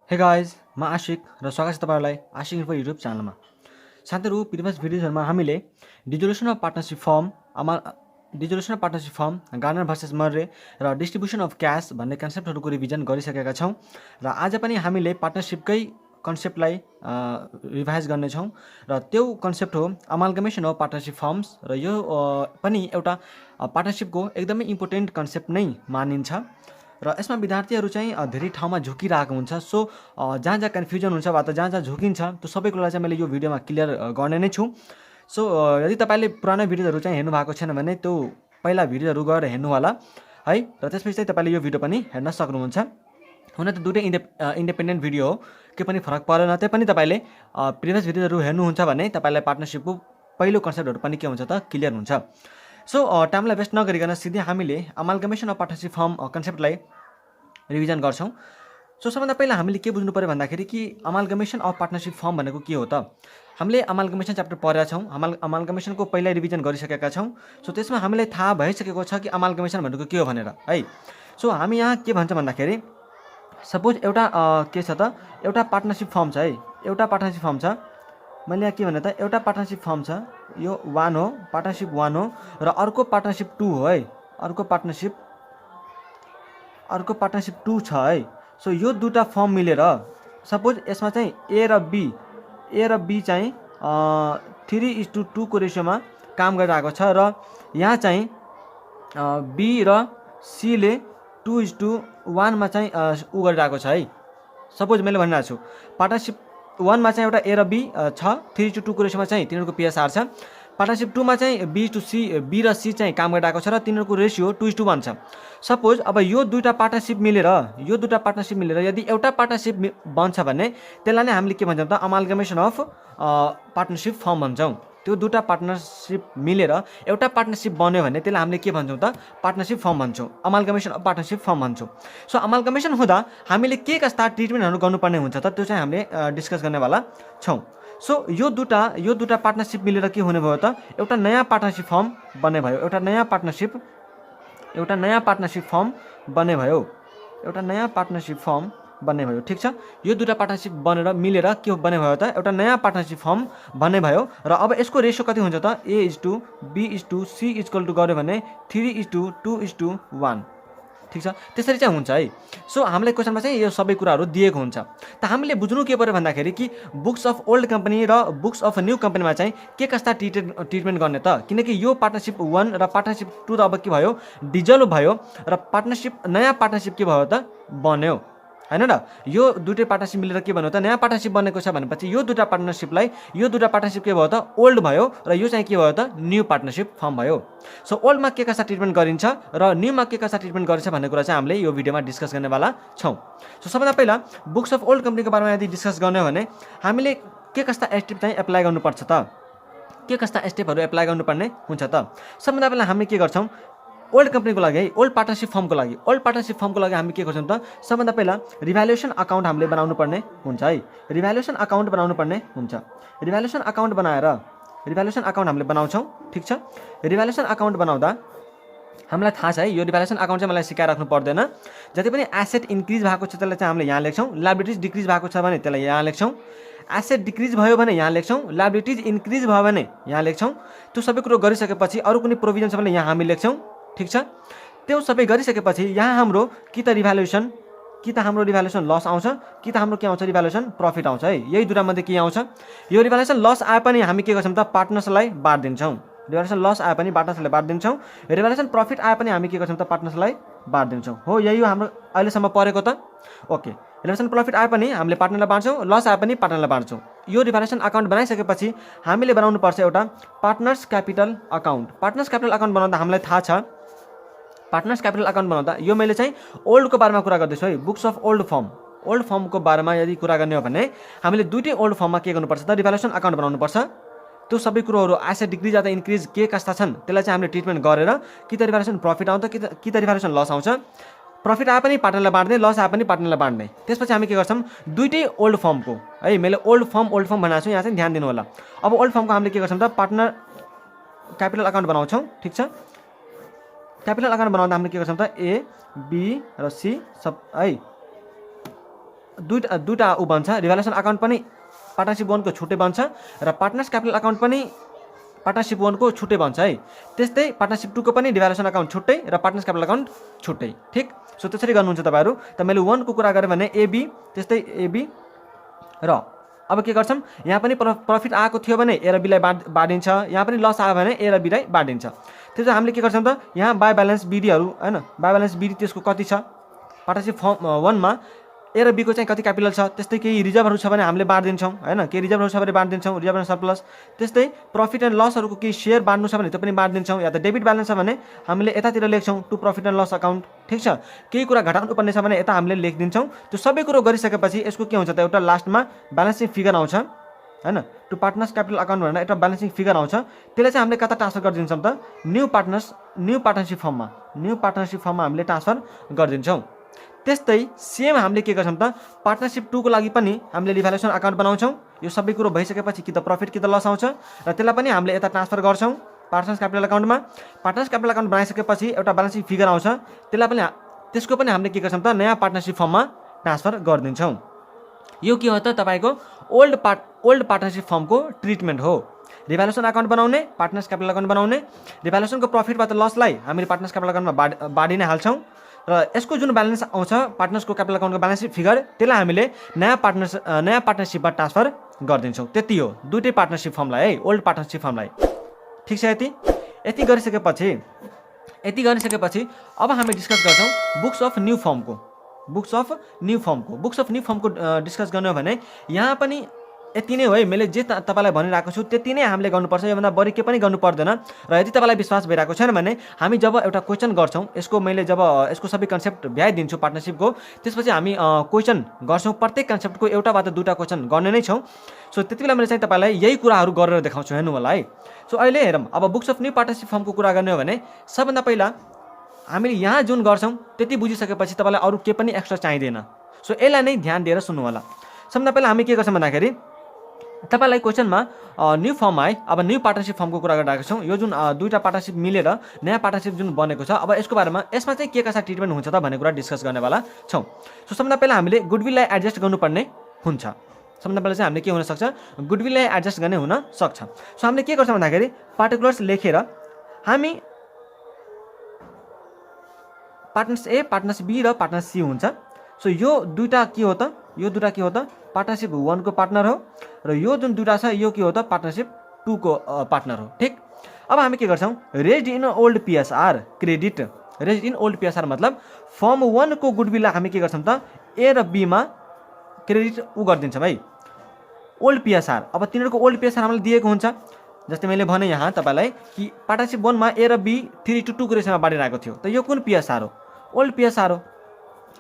Hey guys म आशिक र स्वागत छ तपाईँहरूलाई आशिक इन्फो युट्युब च्यानलमा। साथीहरू, प्रिभियस भिडियोजहरूमा हामीले dissolution of partnership firm Garner versus Murray र डिस्ट्रिब्युसन अफ क्यास भन्ने कन्सेप्टहरूको रिभिजन गरिसकेका छौँ र आज पनि हामीले पार्टनरसिपकै कन्सेप्टलाई रिभाइज गर्नेछौँ र त्यो कन्सेप्ट हो अमाल्गमेसन अफ पार्टनरसिप फर्म्स र यो पनि एउटा पार्टनरसिपको एकदमै इम्पोर्टेन्ट कन्सेप्ट नै मानिन्छ र यसमा विद्यार्थीहरू चाहिँ धेरै ठाउँमा झुकिरहेको हुन्छ। सो जहाँ जहाँ कन्फ्युजन हुन्छ वा त जहाँ जहाँ झुकिन्छ त्यो सबै कुरालाई चाहिँ मैले यो भिडियोमा क्लियर गर्ने नै छु। सो यदि तपाईँले पुरानो भिडियोहरू चाहिँ हेर्नु भएको छैन भने त्यो पहिला भिडियोहरू गएर हेर्नु होला है, र त्यसपछि चाहिँ तपाईँले यो भिडियो पनि हेर्न सक्नुहुन्छ। हुन त दुइटै इन्डिपेन्डेन्ट भिडियो हो, के पनि फरक परेन। त्यही पनि तपाईँले प्रिभियस भिडियोहरू हेर्नुहुन्छ भने तपाईँलाई पार्टनरसिपको पहिलो कन्सेप्टहरू पनि के हुन्छ त क्लियर हुन्छ। सो टाइमलाई वेस्ट नगरिकन सिधै हामीले अमाल्गमेसन अफ पार्टनरसिप फर्म कन्सेप्टलाई रिभिजन गर्छौँ। सो सबभन्दा पहिला हामीले के बुझ्नु पऱ्यो भन्दाखेरि कि अमाल्गमेसन अफ पार्टनरसिप फर्म भनेको के हो त। हामीले अमाल्गमेसन च्याप्टर पढेका छौँ, अमाल्गमेसनको पहिला रिभिजन गरिसकेका छौँ। सो त्यसमा हामीलाई थाहा भइसकेको छ कि अमाल्गमेसन भनेको के हो भनेर है। सो हामी यहाँ के भन्छ भन्दाखेरि सपोज एउटा के छ त, एउटा पार्टनरसिप फर्म छ है, एउटा पार्टनरसिप फर्म छ। मैले यहाँ के भने त एउटा पार्टनरसिप फर्म छ, यो 1 हो, पार्टनरसिप 1 हो र अर्को पार्टनरसिप 2 हो है, अर्को पार्टनरसिप 2 छ है। सो यो दुईटा फर्म मिलेर सपोज यसमा चाहिँ ए र बी चाहिँ 3:2 को रेसियोमा काम गरिरहेको छ र यहाँ चाहिँ बी र सीले 2:1 मा चाहिँ उ गरिरहेको छ है। सपोज मैले भनिरहेको छु पार्टनरसिप 1 मा चाहिँ एउटा ए र बी छ, 3:2 को रेसियोमा चाहिँ तिनीहरूको पिएसआर छ। पार्टनरसिप 2 मा चाहिँ बी र सी चाहिँ काम गरिरहेको छ र तिनीहरूको रेसियो 2:1 छ। सपोज अब यो दुईटा पार्टनरसिप मिलेर यदि एउटा पार्टनरसिप बन्छ भने त्यसलाई नै हामीले के भन्छौँ त अमाल्गमेसन अफ पार्टनरसिप फर्म भन्छौँ। त्यो दुईटा पार्टनरसिप मिलेर एउटा पार्टनरसिप बन्यो भने त्यसलाई हामीले के भन्छौँ त पार्टनरसिप फर्म भन्छौँ, अमाल्गमेसन अफ पार्टनरसिप फर्म भन्छौँ। सो अमाल्गमेसन हुँदा हामीले के कस्ता ट्रिटमेन्टहरू गर्नुपर्ने हुन्छ त त्यो चाहिँ हामीले डिस्कस गर्नेवाला छौँ। सो यो दुईटा पार्टनरसिप मिलेर के हुने भयो त एउटा नयाँ पार्टनरसिप फर्म बन्ने भयो, एउटा नयाँ पार्टनरसिप फर्म बन्ने भयो। ठिक छ, यो दुईटा पार्टनरसिप बनेर मिलेर के बन्ने भयो त एउटा नयाँ पार्टनरसिप फर्म बन्ने भयो र अब यसको रेसियो कति हुन्छ त A:B:C गऱ्यो भने 3:2:1। ठिक छ, त्यसरी चाहिँ हुन्छ है। सो हामीलाई क्वेसनमा चाहिँ यो सबै कुराहरू दिएको हुन्छ। त हामीले बुझ्नु के पर्यो भन्दाखेरि कि बुक्स अफ ओल्ड कम्पनी र बुक्स अफ न्यू कम्पनीमा चाहिँ के कस्ता ट्रिटमेन्ट गर्ने त, किनकि यो पार्टनरसिप 1 र पार्टनरसिप 2 त अब के भयो डिजल्भ भयो र नयाँ पार्टनरसिप के भयो त बन्यो हैन र। यो दुईटै पार्टनरसिप मिलेर के भन्यो त नयाँ पार्टनरसिप बनेको छ भनेपछि यो दुईटा पार्टनरसिप के भयो त ओल्ड भयो र यो चाहिँ के भयो त न्यू पार्टनरसिप फर्म भयो। सो ओल्डमा के कस्ता ट्रिटमेन्ट गरिन्छ र न्यूमा के कस्ता ट्रिटमेन्ट गरिन्छ भन्ने कुरा चाहिँ हामीले यो भिडियोमा डिस्कस गर्नेवाला छौँ। सो सबभन्दा पहिला बुक्स अफ ओल्ड कम्पनीको बारेमा यदि डिस्कस गर्ने हो भने हामीले के कस्ता स्टेप चाहिँ एप्लाई गर्नुपर्छ त, के कस्ता स्टेपहरू एप्लाई गर्नुपर्ने हुन्छ त। सबभन्दा पहिला हामीले के गर्छौँ ओल्ड कम्पनीको लागि है, ओल्ड पार्टनरसिप फर्मको लागि हामी के गर्छौँ त सबभन्दा पहिला रिभ्यालुएसन अकाउन्ट हामीले बनाउनु पर्ने हुन्छ है। रिभ्यालुएसन अकाउन्ट हामीले बनाउँछौँ। ठिक छ, रिभ्यालुएसन अकाउन्ट बनाउँदा हामीलाई थाहा छ है, यो रिभ्यालुएसन अकाउन्ट चाहिँ मलाई सिकाइराख्नु पर्दैन। जति पनि एसेट इन्क्रिज भएको छ त्यसलाई चाहिँ हामीले यहाँ लेख्छौँ, लायबिलिटिज डिक्रिज भएको छ भने त्यसलाई यहाँ लेख्छौँ, एसेट डिक्रिज भयो भने यहाँ लेख्छौँ, लायबिलिटिज इन्क्रिज भयो भने यहाँ लेख्छौँ। त्यो सबै कुरो गरिसकेपछि अरू कुनै प्रोभिजन छ भने यहाँ हामी लेख्छौँ। ठिक छ, त्यो सबै गरिसकेपछि यहाँ हाम्रो कि त हाम्रो रिभ्यालुएसन लस आउँछ कि त हाम्रो के आउँछ रिभ्यालुएसन प्रफिट आउँछ है। यही दुईटामध्ये के आउँछ, यो रिभ्यालुएसन लस आए पनि हामी के गर्छौँ त पार्टनर्सलाई बाँडिदिन्छौँ, रिभ्यालुएसन लस आए पनि पार्टनर्सलाई बाँडिदिन्छौँ, रिभ्यालुएसन प्रफिट आए पनि हामी के गर्छौँ त पार्टनर्सलाई बाँडिदिन्छौँ। हो, यही हो हाम्रो अहिलेसम्म परेको त। ओके, रिभ्यालुएसन प्रफिट आए पनि हामीले पार्टनरलाई बाँड्छौँ, लस आए पनि पार्टनरलाई बाँड्छौँ। यो रिभ्यालुएसन अकाउन्ट बनाइसकेपछि हामीले बनाउनु पर्छ एउटा partners capital account. Partners capital account बनाउँदा हामीलाई थाहा छ पार्टनर्स क्यापिटल अकाउन्ट बनाउँदा यो मैले चाहिँ ओल्डको बारेमा कुरा गर्दैछु है, बुक्स अफ ओल्ड फर्मको बारेमा यदि कुरा गर्ने हो भने हामीले दुईटै ओल्ड फर्ममा के गर्नुपर्छ त रिभ्यालुएसन अकाउन्ट बनाउनुपर्छ। त्यो सबै कुरोहरू एसेट डिक्रिज या त इन्क्रिज के कस्ता छन् त्यसलाई चाहिँ हामीले ट्रिटमेन्ट गरेर कि त रिभ्यालुएसन प्रफिट आउँछ कि त रिभ्यालुएसन लस आउँछ, प्रफिट आए पनि पार्टनरलाई बाँड्ने, लस आए पनि पार्टनरलाई बाँड्ने। त्यसपछि हामी के गर्छौँ दुईटै ओल्ड फर्मको है, मैले ओल्ड फर्म भनेको छु, यहाँ चाहिँ ध्यान दिनु होला। अब ओल्ड फर्मको हामीले के गर्छौँ त पार्टनर क्यापिटल अकाउन्ट बनाउँछौँ। ठिक छ, क्यापिटल अकाउन्ट बनाउँदा हामीले के गर्छौँ त A, B र C सब है, दुईटा ऊ बन्छ, रिभ्यालुएसन अकाउन्ट पनि पार्टनरसिप 1 को छुट्टै बन्छ र पार्टनर्स क्यापिटल अकाउन्ट पनि पार्टनरसिप 1 को छुट्टै बन्छ है। त्यस्तै पार्टनरसिप 2 को पनि रिभ्यालुएसन अकाउन्ट छुट्टै र पार्टनर्स क्यापिटल अकाउन्ट छुट्टै, ठिक। सो त्यसरी गर्नुहुन्छ तपाईँहरू। त मैले 1 को कुरा गरेँ भने एबी, त्यस्तै एबी र अब के गर्छौँ, यहाँ पनि प्रफिट आएको थियो भने ए र बीलाई बाँडिन्छ, यहाँ पनि लस आयो भने ए र बीलाई बाँडिन्छ। त्यसो हामीले के गर्छौँ त, यहाँ बाई ब्यालेन्स बिडीहरू हैन, बाई ब्यालेन्स बिडी त्यसको कति छ, पार्टनरसिप फर्म 1 मा ए र बीको चाहिँ कति क्यापिटल छ, त्यस्तै केही रिजर्भहरू छ भने हामीले बाँडिदिन्छौँ हैन, केही रिजर्भहरू छ भने बाँडिदिन्छौँ, रिजर्भ एन्ड सरप्लस। त्यस्तै प्रफिट एन्ड लसहरूको केही सेयर बाँड्नु छ भने त्यो पनि बाँडिदिन्छौँ, या त डेबिट ब्यालेन्स छ भने हामीले यतातिर लेख्छौँ to profit and loss account, ठिक छ। केही कुरा घटाउनु पर्ने छ भने यता हामीले लेखिदिन्छौँ। त्यो सबै कुरो गरिसकेपछि यसको के हुन्छ त, एउटा लास्टमा ब्यालेन्सिङ फिगर आउँछ हैन, टु पार्टनर्स क्यापिटल अकाउन्ट भनेर एउटा ब्यालेन्सिङ फिगर आउँछ। त्यसलाई चाहिँ हामीले कता ट्रान्सफर गरिदिन्छौँ त, न्यू पार्टनरसिप फर्ममा हामीले ट्रान्सफर गरिदिन्छौँ। त्यस्तै सेम हामीले के गर्छौँ त, पार्टनरसिप 2 को लागि पनि हामीले रिभ्यालुएसन अकाउन्ट बनाउँछौँ। यो सबै कुरो भइसकेपछि कि त प्रफिट कि त लस आउँछ र त्यसलाई पनि हामीले यता ट्रान्सफर गर्छौँ partners capital अकाउन्टमा। Partners capital account बनाइसकेपछि एउटा ब्यालेन्सिङ फिगर आउँछ, त्यसको पनि हामीले के गर्छौँ त, नयाँ पार्टनरसिप फर्ममा ट्रान्सफर गरिदिन्छौँ। यो के हो त, तपाईँको ओल्ड पार्टनरसिप फर्मको ट्रिटमेन्ट हो। रिभ्यालुएसन अकाउन्ट बनाउने, पार्टनर्स क्यापिटल अकाउन्ट बनाउने, रिभ्यालुएसनको प्रफिटबाट लसलाई हामीले पार्टनर्स क्यापिटल अकाउन्टमा बाँडि नै हाल्छौँ र यसको जुन ब्यालेन्स आउँछ पार्टनर्सको क्यापिटल अकाउन्टको ब्यालेन्स फिगर, त्यसलाई हामीले नयाँ पार्टनरसिपमा ट्रान्सफर गरिदिन्छौँ। त्यति हो दुईटै पार्टनरसिप फर्मलाई है, ओल्ड पार्टनरसिप फर्मलाई, ठिक छ। यति गरिसकेपछि अब हामी डिस्कस गर्छौँ बुक्स अफ न्यू फर्मको डिस्कस गर्ने हो भने यहाँ पनि यति नै हो है। मैले जे तपाईँलाई भनिरहेको छु त्यति नै हामीले गर्नुपर्छ, योभन्दा बढी के पनि गर्नु पर्दैन। र यदि तपाईँलाई विश्वास भइरहेको छैन भने हामी जब एउटा क्वेसन गर्छौँ, मैले जब यसको सबै कन्सेप्ट भ्याइदिन्छु पार्टनरसिपको, त्यसपछि हामी क्वेसन गर्छौँ, प्रत्येक कन्सेप्टको एउटा वा त दुईवटा क्वेसन गर्ने नै छौँ। सो त्यति बेला मैले चाहिँ तपाईँलाई यही कुराहरू गरेर देखाउँछु, हेर्नु होला है। सो अहिले हेरौँ, अब बुक्स अफ न्यू पार्टनरसिप फर्मको कुरा गर्ने हो भने सबभन्दा पहिला हामीले यहाँ जुन गर्छौँ त्यति बुझिसकेपछि तपाईँलाई अरू के पनि एक्स्ट्रा चाहिँदैन। सो यसलाई नै ध्यान दिएर सुन्नु होला। सबभन्दा पहिला हामी के गर्छौँ भन्दाखेरि तपाईँलाई क्वेसनमा न्यू फर्ममा है, अब न्यू पार्टनरसिप फर्मको कुरा गरिरहेको छौँ। यो जुन दुईवटा पार्टनरसिप मिलेर नयाँ पार्टनरसिप जुन बनेको छ, अब यसको बारेमा यसमा चाहिँ के कस्ता ट्रिटमेन्ट हुन्छ त भन्ने कुरा डिस्कस गर्नेवाला छौँ। सो सबभन्दा पहिला हामीले गुडविललाई एडजस्ट गर्नुपर्ने हुन्छ। सबभन्दा पहिला चाहिँ हामीले के हुनसक्छ, गुडविललाई एडजस्ट गर्ने हुनसक्छ। सो हामीले के गर्छौँ भन्दाखेरि पार्टिकुलर्स लेखेर हामी पार्टनर्स ए, पार्टनर्स बी र पार्टनर्स सी हुन्छ। सो यो दुईवटा के हो त, पार्टनरसिप 1 को पार्टनर हो र यो जुन दुईवटा छ यो के हो त, पार्टनरसिप 2 को पार्टनर हो, ठिक। अब हामी के गर्छौँ, raised in old PSR credit. Raised in old PSR मतलब फर्म 1 को गुडविललाई हामी के गर्छौँ त, ए र बीमा क्रेडिट गरिदिन्छौँ है, ओल्ड पिएसआर। अब तिनीहरूको ओल्ड पिएसआर हामीलाई दिएको हुन्छ। जस्तै मैले भने यहाँ तपाईँलाई कि पार्टनरसिप 1 मा ए र बी 3:2 को रेसमा बाँडिरहेको थियो, त यो कुन पिएसआर हो, ओल्ड पिएसआर हो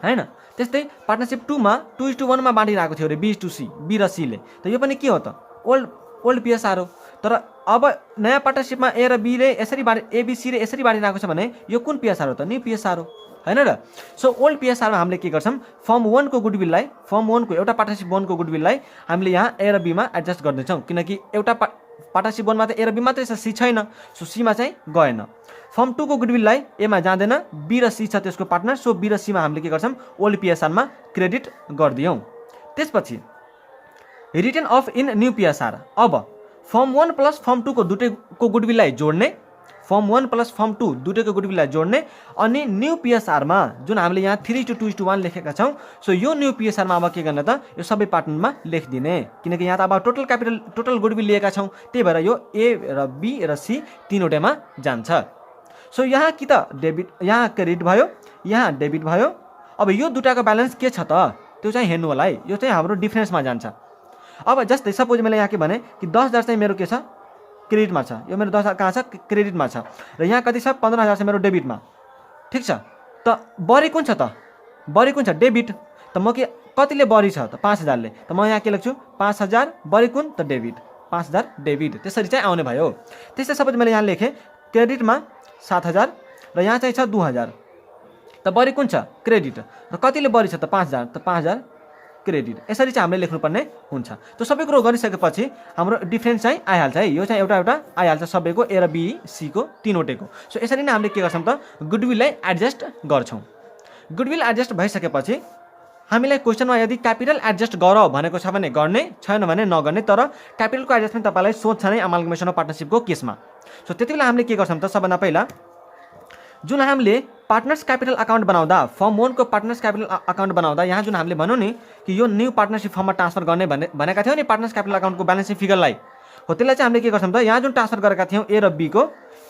हैन। त्यस्तै पार्टनरसिप 2 मा 2:1 मा बाँडिरहेको थियो अरे बी र सीले, त यो पनि के हो त, ओल्ड पिएसआर हो। तर अब नयाँ पार्टनरसिपमा ए र बीले यसरी एबीसीले यसरी बाँडिरहेको छ भने यो कुन पिएसआर हो त, न्यू पिएसआर हो हैन र। सो ओल्ड पिएसआरमा हामीले के गर्छौँ, फर्म 1 को एउटा पार्टनरसिप 1 को गुडविललाई हामीले यहाँ ए र बीमा एडजस्ट गर्दैछौँ, किनकि एउटा पार्टनरसिप 1 मा त ए र बी मात्रै छ, सी छैन। सो सीमा चाहिँ गएन। फर्म 2 को गुडविललाई एमा जाँदैन, बी र सी छ त्यसको पार्टनर। सो बी र सीमा हामीले के गर्छौँ, ओल्ड पिएसआरमा क्रेडिट गरिदियौँ। त्यसपछि रिटर्न अफ इन न्यू पिएसआर। अब फर्म 1 प्लस फर्म 2 को दुटैको गुडविललाई जोड्ने, अनि न्यू पिएसआरमा जुन हामीले यहाँ 3:2:1 लेखेका छौँ। सो यो न्यू पिएसआरमा अब के गर्ने त, यो सबै पार्टनरमा लेखिदिने, किनकि यहाँ त अब टोटल गुडविल लिएका छौँ, त्यही भएर यो ए र बी र सी तीनवटैमा जान्छ। सो यहाँ कि त डेबिट, यहाँ क्रेडिट भयो, यहाँ डेबिट भयो। अब यो दुटाको ब्यालेन्स के छ त, त्यो चाहिँ हेर्नु होला है, यो चाहिँ हाम्रो डिफरेन्समा जान्छ। अब जस्तै सपोज मैले यहाँ के भने कि 10,000 चाहिँ मेरो के छ, क्रेडिटमा छ, यो मेरो 10,000 कहाँ छ, क्रेडिटमा छ, र यहाँ कति छ, 15,000 छ मेरो डेबिटमा, ठिक छ। त बढी कुन छ त, डेबिट। त म के कतिले बढी छ त, 5,000ले, त म यहाँ के लेख्छु, 5,000 बढी कुन त डेबिट, 5,000 डेबिट, त्यसरी चाहिँ आउने भयो। त्यस्तै सपोज मैले यहाँ लेखेँ क्रेडिटमा 7,000 र यहाँ चाहिँ छ 2,000, त बढी कुन छ, क्रेडिट, र कतिले बढी छ त, 5,000, त 5,000 क्रेडिट। यसरी चाहिँ हामीले लेख्नुपर्ने हुन्छ। त्यो सबै कुरो गरिसकेपछि हाम्रो डिफरेन्स चाहिँ आइहाल्छ है, यो चाहिँ एउटा आइहाल्छ सबैको, ए र बी सी को तीनवटैको। सो यसरी नै हामीले के गर्छौँ त, गुडविललाई एडजस्ट गर्छौँ। गुडविल एडजस्ट भइसकेपछि हामीलाई क्वेसनमा यदि क्यापिटल एडजस्ट गर भनेको छ भने गर्ने, छैन भने नगर्ने। तर क्यापिटलको एडजस्टमेन्ट तपाईँलाई सोध्छ नै अमालगमेसन अफ पार्टनरसिपको केसमा। सो त्यति बेला हामीले के गर्छौँ त, सबभन्दा पहिला जुन हामीले पार्टनर्स क्यापिटल अकाउन्ट बनाउँदा, फर्म 1 को पार्टनर्स क्यापिटल अकाउन्ट बनाउँदा यहाँ जुन हामीले भन्यौँ नि कि यो न्यू पार्टनरसिप फर्ममा ट्रान्सफर गर्ने भनेका थियौँ नि पार्टनर्स क्यापिटल अकाउन्टको ब्यालेन्स सिट फिगरलाई, हो त्यसलाई चाहिँ हामीले के गर्छौँ त, यहाँ जुन ट्रान्सफर गरेका थियौँ ए र बी को,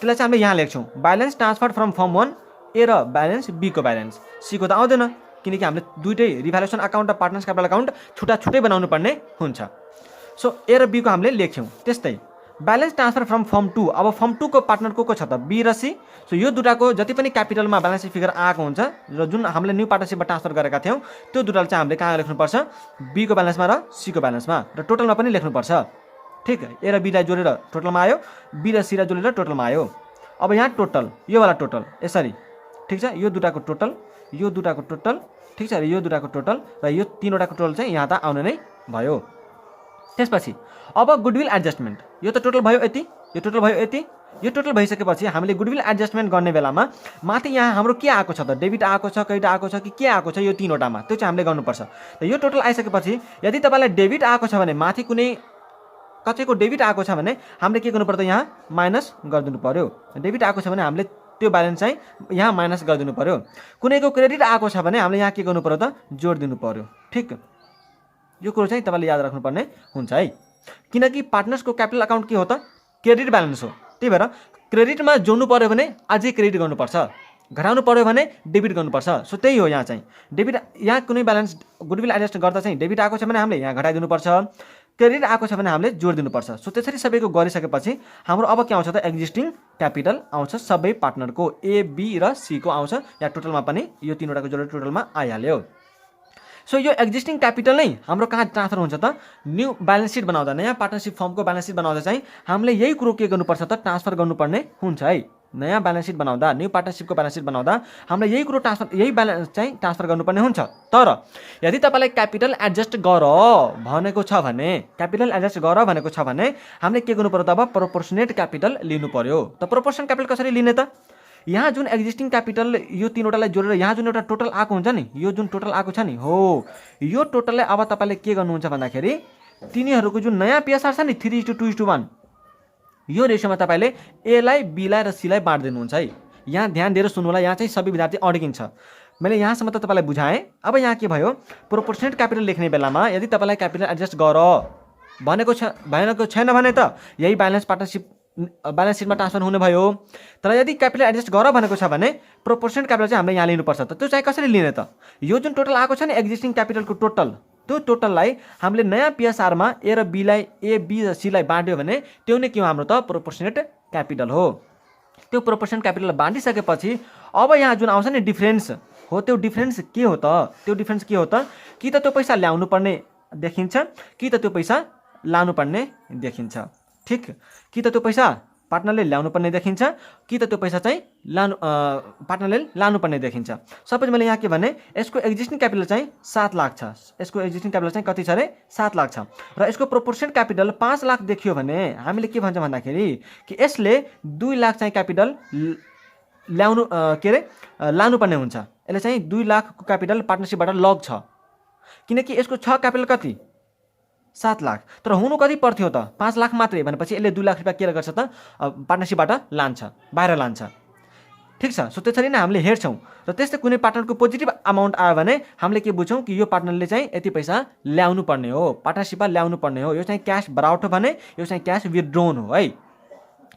त्यसलाई चाहिँ हामीले यहाँ लेख्छौँ ब्यालेन्स ट्रान्सफर फ्रम फर्म 1 ए र ब्यालेन्स बी को ब्यालेन्स, सी को त आउँदैन किनकि हामीले दुइटै रिभ्यालुएसन अकाउन्ट र पार्टनर्स क्यापिटल अकाउन्ट छुट्टा छुट्टै बनाउनु पर्ने हुन्छ। सो ए र बी को हामीले लेख्यौँ। त्यस्तै ब्यालेन्स ट्रान्सफर फ्रम फर्म 2, अब फर्म 2 को पार्टनर को छ त, बी र सी। सो यो दुटाको जति पनि क्यापिटलमा ब्यालेन्स सिट फिगर आएको हुन्छ र जुन हामीले न्यू पार्टनरसिपमा ट्रान्सफर गरेका थियौँ त्यो दुटालाई चाहिँ हामीले कहाँ लेख्नुपर्छ, बी को ब्यालेन्समा र सी को ब्यालेन्समा, र टोटलमा पनि लेख्नुपर्छ। ठिक, ए र बीलाई जोडेर टोटलमा आयो, बी र सीलाई जोडेर टोटलमा आयो। अब यहाँ टोटल, यो वाला टोटल यसरी, ठिक छ, यो दुटाको टोटल, यो दुटाको टोटल, ठिक छ, र यो दुटाको टोटल र यो तीनवटाको टोटल चाहिँ यहाँ त आउने नै भयो। त्यसपछि अब गुडविल एडजस्टमेन्ट, यो त टोटल भयो यति, यो टोटल भयो यति, यो टोटल भइसकेपछि हामीले गुडविल एडजस्टमेन्ट गर्ने बेलामा माथि यहाँ हाम्रो के आएको छ त, डेबिट आएको छ, क्रेडिट आएको छ कि के आएको छ, यो तीनवटामा त्यो चाहिँ हामीले गर्नुपर्छ। र यो टोटल आइसकेपछि यदि तपाईँलाई डेबिट आएको छ भने, माथि कुनै कतैको डेबिट आएको छ भने हामीले के गर्नु पर्यो, यहाँ माइनस गरिदिनु पर्यो। डेबिट आएको छ भने हामीले त्यो ब्यालेन्स चाहिँ यहाँ माइनस गरिदिनु पर्यो। कुनैको क्रेडिट आएको छ भने हामीले यहाँ के गर्नु पर्यो त, जोडिदिनु पर्यो। ठिक, यो कुरो चाहिँ तपाईँले याद राख्नुपर्ने हुन्छ है, किनकि पार्टनर्सको क्यापिटल अकाउन्ट के हो त, क्रेडिट ब्यालेन्स हो। त्यही भएर क्रेडिटमा जोड्नु पर्यो भने अझै क्रेडिट गर्नुपर्छ, घटाउनु पर्यो भने डेबिट गर्नुपर्छ। सो त्यही हो, यहाँ चाहिँ डेबिट, यहाँ कुनै ब्यालेन्स गुडविल एडजस्ट गर्दा चाहिँ डेबिट आएको छ भने हामीले यहाँ घटाइदिनुपर्छ, क्रेडिट आएको छ भने हामीले जोडिदिनुपर्छ। सो त्यसरी सबैको गरिसकेपछि हाम्रो अब के आउँछ त, एक्जिस्टिङ क्यापिटल आउँछ सबै पार्टनरको, ए बी र सी को आउँछ। यहाँ टोटलमा पनि यो तीनवटाको जोडेर टोटलमा आइहाल्यो। सो यो एक्जिस्टिङ क्यापिटल नै हाम्रो कहाँ ट्रान्सफर हुन्छ त, न्यू ब्यालेन्स सिट बनाउँदा, नयाँ पार्टनरसिप फर्मको ब्यालेन्स सिट बनाउँदा चाहिँ हामीले यही कुरो के गर्नुपर्छ त, ट्रान्सफर गर्नुपर्ने हुन्छ है। नयाँ ब्यालेन्स सिट बनाउँदा, न्यू पार्टनरसिपको ब्यालेन्स सिट बनाउँदा हामीले यही कुरो यही ब्यालेन्स चाहिँ ट्रान्सफर गर्नुपर्ने हुन्छ। तर यदि तपाईँलाई क्यापिटल एडजस्ट गर भनेको छ भने, क्यापिटल एडजस्ट गर भनेको छ भने हामीले के गर्नु पर्यो त, अब प्रोपोर्सनेट क्यापिटल लिनु पर्यो। त प्रोपोर्सनल क्यापिटल कसरी लिने त, यहाँ जुन एक्जिस्टिङ क्यापिटल यो तीनवटालाई जोडेर यहाँ जुन एउटा टोटल आएको हुन्छ नि, यो जुन टोटल आएको छ नि, हो यो टोटललाई अब तपाईँले के गर्नुहुन्छ भन्दाखेरि तिनीहरूको जुन नयाँ पिएसआर छ नि 3:2:1, यो रेसियोमा तपाईँले एलाई, बीलाई र सीलाई बाँडिदिनुहुन्छ है। यहाँ ध्यान दिएर सुन्नु होला, यहाँ चाहिँ सबै विद्यार्थी अड्किन्छ। मैले यहाँसम्म त तपाईँलाई बुझाएँ। अब यहाँ के भयो, प्रोपोर्सनेट क्यापिटल लेख्ने बेलामा यदि तपाईँलाई क्यापिटल एडजस्ट गर भनेको छैन भने त यही ब्यालेन्स ब्यालेन्स सिटमा ट्रान्सफर हुने भयो। तर यदि क्यापिटल एडजस्ट गर भनेको छ भने प्रोपोर्सनेट क्यापिटल चाहिँ हामीले यहाँ लिनुपर्छ। त त्यो चाहिँ कसरी लिने त, यो जुन टोटल आएको छ नि एक्जिस्टिङ क्यापिटलको टोटल, त्यो टोटललाई हामीले नयाँ पिएसआरमा ए र बीलाई, ए बी र सीलाई बाँड्यो भने त्यो नै के हो, हाम्रो त प्रोपोर्सनेट क्यापिटल हो। त्यो प्रोपोर्सनेट क्यापिटल बाँडिसकेपछि अब यहाँ जुन आउँछ नि डिफ्रेन्स हो, त्यो डिफ्रेन्स के हो त, त्यो डिफ्रेन्स के हो त, कि त त्यो पैसा ल्याउनु पर्ने देखिन्छ कि त त्यो पैसा लानु पर्ने देखिन्छ। ठिक, कि त त्यो पैसा पार्टनरले ल्याउनु पर्ने देखिन्छ कि त त्यो पैसा चाहिँ पार्टनरले लानुपर्ने देखिन्छ। सपोज मैले यहाँ के भने यसको एक्जिस्टिङ क्यापिटल चाहिँ 7 लाख छ, यसको एक्जिस्टिङ क्यापिटल चाहिँ कति छ अरे 7 लाख छ र यसको प्रोपोर्सनेट क्यापिटल 5 लाख देखियो भने हामीले के भन्छ भन्दाखेरि कि यसले 2 लाख चाहिँ क्यापिटल ल्याउनु के अरे लानुपर्ने हुन्छ। यसले चाहिँ 2 लाखको क्यापिटल पार्टनरसिपबाट लग छ, किनकि यसको छ क्यापिटल कति 7 लाख, तर हुनु कति पर्थ्यो त 5 लाख मात्रै भनेपछि यसले 2 लाख रुपियाँ के गर्छ त पार्टनरसिपबाट लान्छ, बाहिर लान्छ। ठिक छ, सो त्यसरी नै हामीले हेर्छौँ र त्यस्तै कुनै पार्टनरको पोजिटिभ अमाउन्ट आयो भने हामीले के बुझ्छौँ कि यो पार्टनरले चाहिँ यति पैसा ल्याउनु पर्ने हो, पार्टनरसिपमा ल्याउनु पर्ने हो, यो चाहिँ क्यास ब्राउट हो भने यो चाहिँ क्यास विथड्रोन हो है।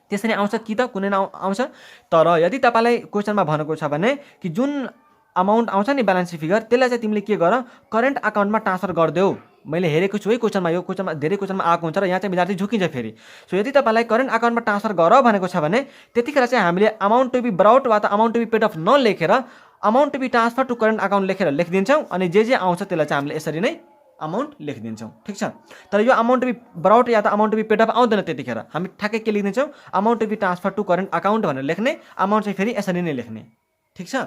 त्यसरी आउँछ कि त कुनै आउँछ। तर यदि तपाईँलाई क्वेसनमा भनेको छ भने कि जुन अमाउन्ट आउँछ नि ब्यालेन्स फिगर त्यसलाई चाहिँ तिमीले के गर करेन्ट अकाउन्टमा ट्रान्सफर गरिदेऊ। मैले हेरेको छु है क्वेसनमा, यो क्वेसनमा धेरै क्वेसनमा आएको हुन्छ र यहाँ चाहिँ विद्यार्थी झुकिन्छ फेरि। सो यदि तपाईँलाई करेन्ट अकाउन्टमा ट्रान्सफर गर भनेको छ भने त्यतिखेर चाहिँ हामीले अमाउन्ट टु बी ब्राउट वा त amount to be paid off नलेखेर amount to be transfer to current account लेखेर लेखिदिन्छौँ अनि जे आउँछ त्यसलाई चाहिँ हामीले यसरी नै अमाउन्ट लेखिदिन्छौँ। ठिक छ, तर यो अमाउन्ट टु बी ब्राउट या त amount to be paid off आउँदैन, त्यतिखेर हामी ठ्याक्कै के लेखिदिन्छौँ amount to be transfer to current account भनेर लेख्ने, अमाउन्ट चाहिँ फेरि यसरी नै लेख्ने। ठिक छ,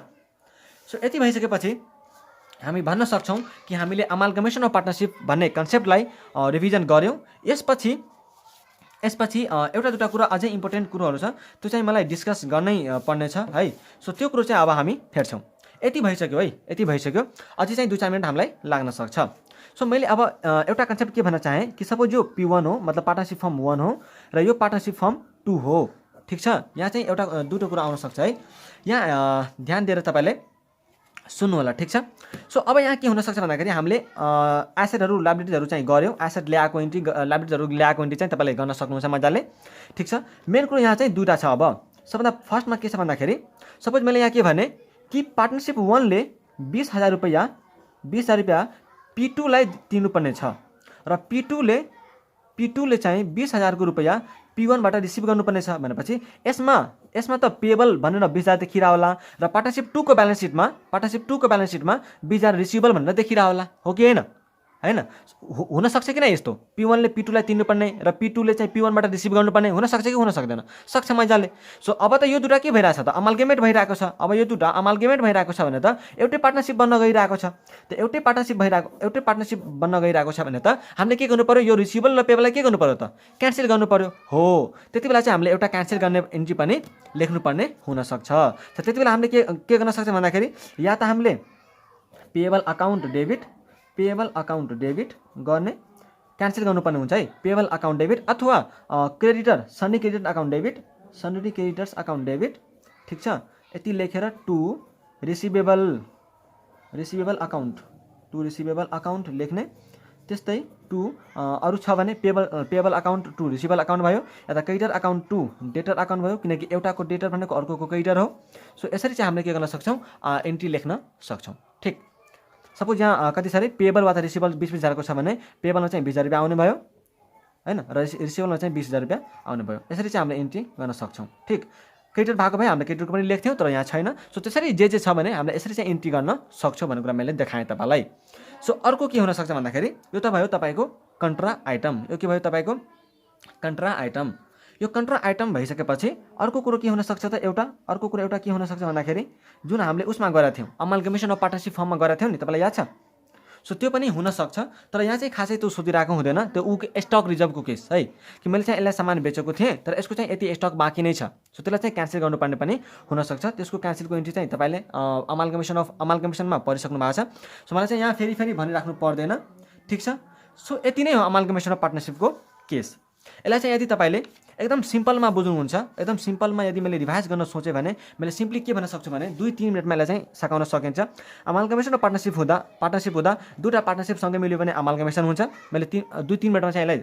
सो यति भइसकेपछि हामी भन्न सक्छौँ कि हामीले अमालगमेसन अफ पार्टनरसिप भन्ने कन्सेप्टलाई रिभिजन गऱ्यौँ। यसपछि एउटा दुईवटा कुरा अझै इम्पोर्टेन्ट कुरोहरू छ, त्यो चाहिँ मलाई डिस्कस गर्नै पर्ने छ है। सो त्यो कुरो चाहिँ अब हामी हेर्छौँ। यति भइसक्यो है, यति भइसक्यो। अझै चाहिँ 2-4 मिनट हामीलाई लाग्न सक्छ। सो मैले अब एउटा कन्सेप्ट के भन्न चाहेँ कि सपोज यो P1 हो, मतलब पार्टनरसिप फर्म 1 हो र यो पार्टनरसिप फर्म 2 हो, ठिक छ। यहाँ चाहिँ एउटा दुईवटा कुरा आउन सक्छ है, यहाँ ध्यान दिएर तपाईँले सुन्नु होला, ठिक छ। सो अब यहाँ के हुनसक्छ भन्दाखेरि हामीले एसेटहरू लायबिलिटिजहरू चाहिँ गऱ्यौँ, एसेट ल्याएको इन्ट्री लायबिलिटिजहरू ल्याएको इन्ट्री चाहिँ तपाईँले गर्न सक्नुहुन्छ मजाले, ठिक छ। मेन कुरो यहाँ चाहिँ दुईवटा छ। अब सबभन्दा फर्स्टमा के छ भन्दाखेरि सपोज मैले यहाँ के भने कि पार्टनरसिप 1 ले 20,000 रुपियाँ P2 लाई दिनुपर्ने छ र P2 ले चाहिँ 20,000 को रुपियाँ P1 बाट रिसिभ गर्नुपर्ने छ भनेपछि यसमा त पेबल भनेर 20,000 देखिरा होला र पार्टनरसिप 2 को ब्यालेन्स सिटमा 20,000 रिसिभेबल भनेर देखिरा होला, हो कि हैन? हैन, हुन सक्छ कि नै यस्तो? P1 ले P2 लाई तिर्नुपर्ने र P2 ले चाहिँ P1 बाट रिसिभ गर्नुपर्ने हुन सक्छ कि हुन सक्दैन? सक्छ मजाले। सो अब त यो दुटा के भइरहेछ त? अमाल्गेमेट भइरहेको छ। अब यो दुटा अमाल्गेमेट भइरहेको छ भने त एउटै पार्टनरसिप बन्न गइरहेको छ। त एउटै पार्टनरसिप बन्न गइरहेको छ भने त हामीले के गर्नु पर्यो? यो रिसिभेबल र पेबललाई के गर्नु पर्यो त? क्यान्सल गर्नु पर्यो। हो, त्यति बेला चाहिँ हामीले एउटा क्यान्सल गर्ने इन्ट्री पनि लेख्नुपर्ने हुन सक्छ। त त्यति बेला हामीले के गर्न सक्छ भन्दाखेरि या त हामीले पेबल अकाउन्ट डेबिट गर्ने क्यान्सल गर्नुपर्ने हुन्छ है, पेबल अकाउन्ट डेबिट, अथवा सन्डी क्रेडिटर्स अकाउन्ट डेबिट, ठिक छ। यति लेखेर टु रिसिभेबल अकाउन्ट लेख्ने। त्यस्तै टु अरू छ भने payable account to receivable account भयो, या त creditor account to debtor account भयो, किनकि एउटाको डेटर भनेको अर्कोको क्रेडिटर हो। सो यसरी चाहिँ हामीले के गर्न सक्छौँ? एन्ट्री लेख्न सक्छौँ, ठिक। सपोज यहाँ कति साह्रै पेबल वा त रिसिभेबल 20,000 को छ भने पेबलमा चाहिँ 20,000 रुपियाँ आउने भयो हैन, र रिसिभेबलमा चाहिँ 20,000 रुपियाँ आउने भयो। यसरी चाहिँ हामीले एन्ट्री गर्न सक्छौँ, ठिक। क्रेडिटर भएको भए हामीले क्रेडिटरको पनि लेख्थ्यौँ, तर यहाँ छैन। सो त्यसरी जे छ भने हामीले यसरी चाहिँ एन्ट्री गर्न सक्छौँ भन्ने कुरा मैले देखाएँ तपाईँलाई। सो अर्को के हुनसक्छ भन्दाखेरि यो त भयो तपाईँको कन्ट्रा आइटम। यो के भयो तपाईँको कन्ट्रा आइटम। यो कन्ट्रा आइटम भइसकेपछि अर्को कुरो के हुनसक्छ त? अर्को कुरो के हुनसक्छ भन्दाखेरि जुन हामीले उसमा गरेका थियौँ, अमाल्गमेसन अफ पार्टनरसिप फर्ममा गरेका थियौँ नि, तपाईँलाई याद छ? सो त्यो पनि हुनसक्छ, तर यहाँ चाहिँ खासै त्यो सोधिरहेको हुँदैन। त्यो स्टक रिजर्भको केस है, कि मैले चाहिँ यसलाई सामान बेचेको थिएँ तर यसको चाहिँ यति स्टक बाँकी नै छ, सो त्यसलाई चाहिँ क्यान्सल गर्नुपर्ने पनि हुनसक्छ। त्यसको क्यान्सलको इन्ट्री चाहिँ तपाईँले अमाल्गमेसनमा परिसक्नु भएको छ। सो मलाई चाहिँ यहाँ फेरि भनिराख्नु पर्दैन, ठिक छ। सो यति नै हो अमाल्गमेसन अफ पार्टनरसिपको केस। यसलाई चाहिँ यदि तपाईँले एकदम सिम्पलमा बुझ्नुहुन्छ, एकदम सिम्पलमा यदि मैले रिभाइज गर्न सोचेँ भने मैले सिम्पली के भन्न सक्छु भने 2-3 मिनटमा यसलाई चाहिँ सकाउन सकिन्छ। अमाल्गमेसन अफ पार्टनरसिप हुँदा दुईवटा पार्टनरसिप सँगै मिल्यो भने अमाल्गमेसन हुन्छ। मैले 2-3 मिनटमा चाहिँ यसलाई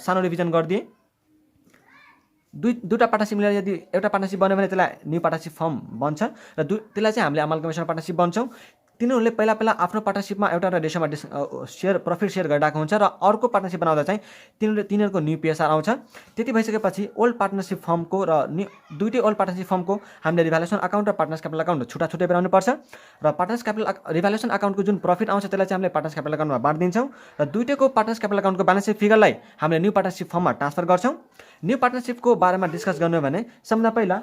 सानो रिभिजन गरिदिएँ। दुईवटा पार्टनरसिप मिलेर यदि एउटा पार्टनरसिप बन्यो भने त्यसलाई न्यू पार्टनरसिप फर्म बन्छ र त्यसलाई चाहिँ हामीले अमाल्गमेसन पार्टनरसिप बन्छौँ। तिनीहरूले पहिला आफ्नो पार्टनरसिपमा एउटा रेसोमा प्रफिट सेयर गरिरहेको हुन्छ र अर्को पार्टनरसिप बनाउँदा चाहिँ तिनीहरूको न्यू पिएसआर आउँछ। त्यति भइसकेपछि ओल्ड पार्टनरसिप फर्मको र दुईटै ओल्ड पार्टनरसिप फर्मको हामीले रिभ्यालुएसन अकाउन्ट र पार्टनर्स क्यापिटल अकाउन्ट छुट्टै बनाउनुपर्छ र पार्टनर्स क्यापिटल रिभ्यालुएसन अकाउन्टको जुन प्रफिट आउँछ त्यसलाई चाहिँ हामीले पार्टनर्स क्यापिटल अकाउन्टमा बाँडिदिन्छौँ र दुईटैको पार्टनर्स क्यापिटल अकाउन्टको ब्यालेन्स सिट फिगरलाई हामीले न्यू पार्टनरसिप फर्ममा ट्रान्सफर गर्छौँ। न्यू पार्टनरसिपको बारेमा डिस्कस गर्नु भने सबभन्दा पहिला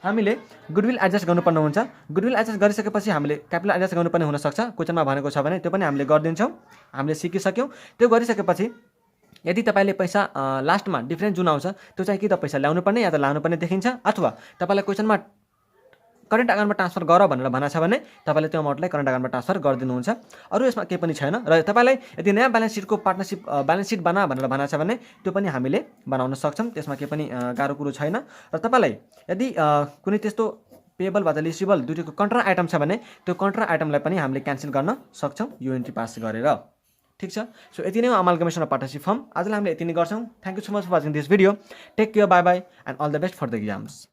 हामीले गुडविल एडजस्ट गर्नुपर्ने हुन्छ। गुडविल एडजस्ट गरिसकेपछि हामीले क्यापिटल एडजस्ट गर्नुपर्ने हुनसक्छ, क्वेसनमा भनेको छ भने त्यो पनि हामीले गरिदिन्छौँ। हामीले सिकिसक्यौँ। त्यो गरिसकेपछि यदि तपाईँले पैसा लास्टमा डिफ्रेन्स जुन आउँछ त्यो चाहिँ कि त पैसा ल्याउनु पर्ने या त लानु पर्ने देखिन्छ, अथवा तपाईँलाई क्वेसनमा करेन्ट अकाउन्टमा ट्रान्सफर गर भनेर भनेको छ भने तपाईँले त्यो अमाउन्टलाई करेन्ट अकाउन्टमा ट्रान्सफर गरिदिनुहुन्छ। अरू यसमा केही पनि छैन। र तपाईँलाई यदि नयाँ ब्यालेन्स सिटको पार्टनरसिप ब्यालेन्स सिट बना भनेर भनेको छ भने त्यो पनि हामीले बनाउन सक्छौँ, त्यसमा केही पनि गाह्रो कुरो छैन। र तपाईँलाई यदि कुनै त्यस्तो पेबल वा त रिसिभेबल दुईटैको कन्ट्रा आइटम छ भने त्यो कन्ट्रा आइटमलाई पनि हामीले क्यान्सल गर्न सक्छौँ यो एन्ट्री पास गरेर, ठिक छ। सो यति नै हो अमाल्गमेसन अफ पार्टनरसिप फर्म। आजलाई हामीले यति नै गर्छौँ। Thank you so much for watching this video. Take care, bye bye and all the best for the exams.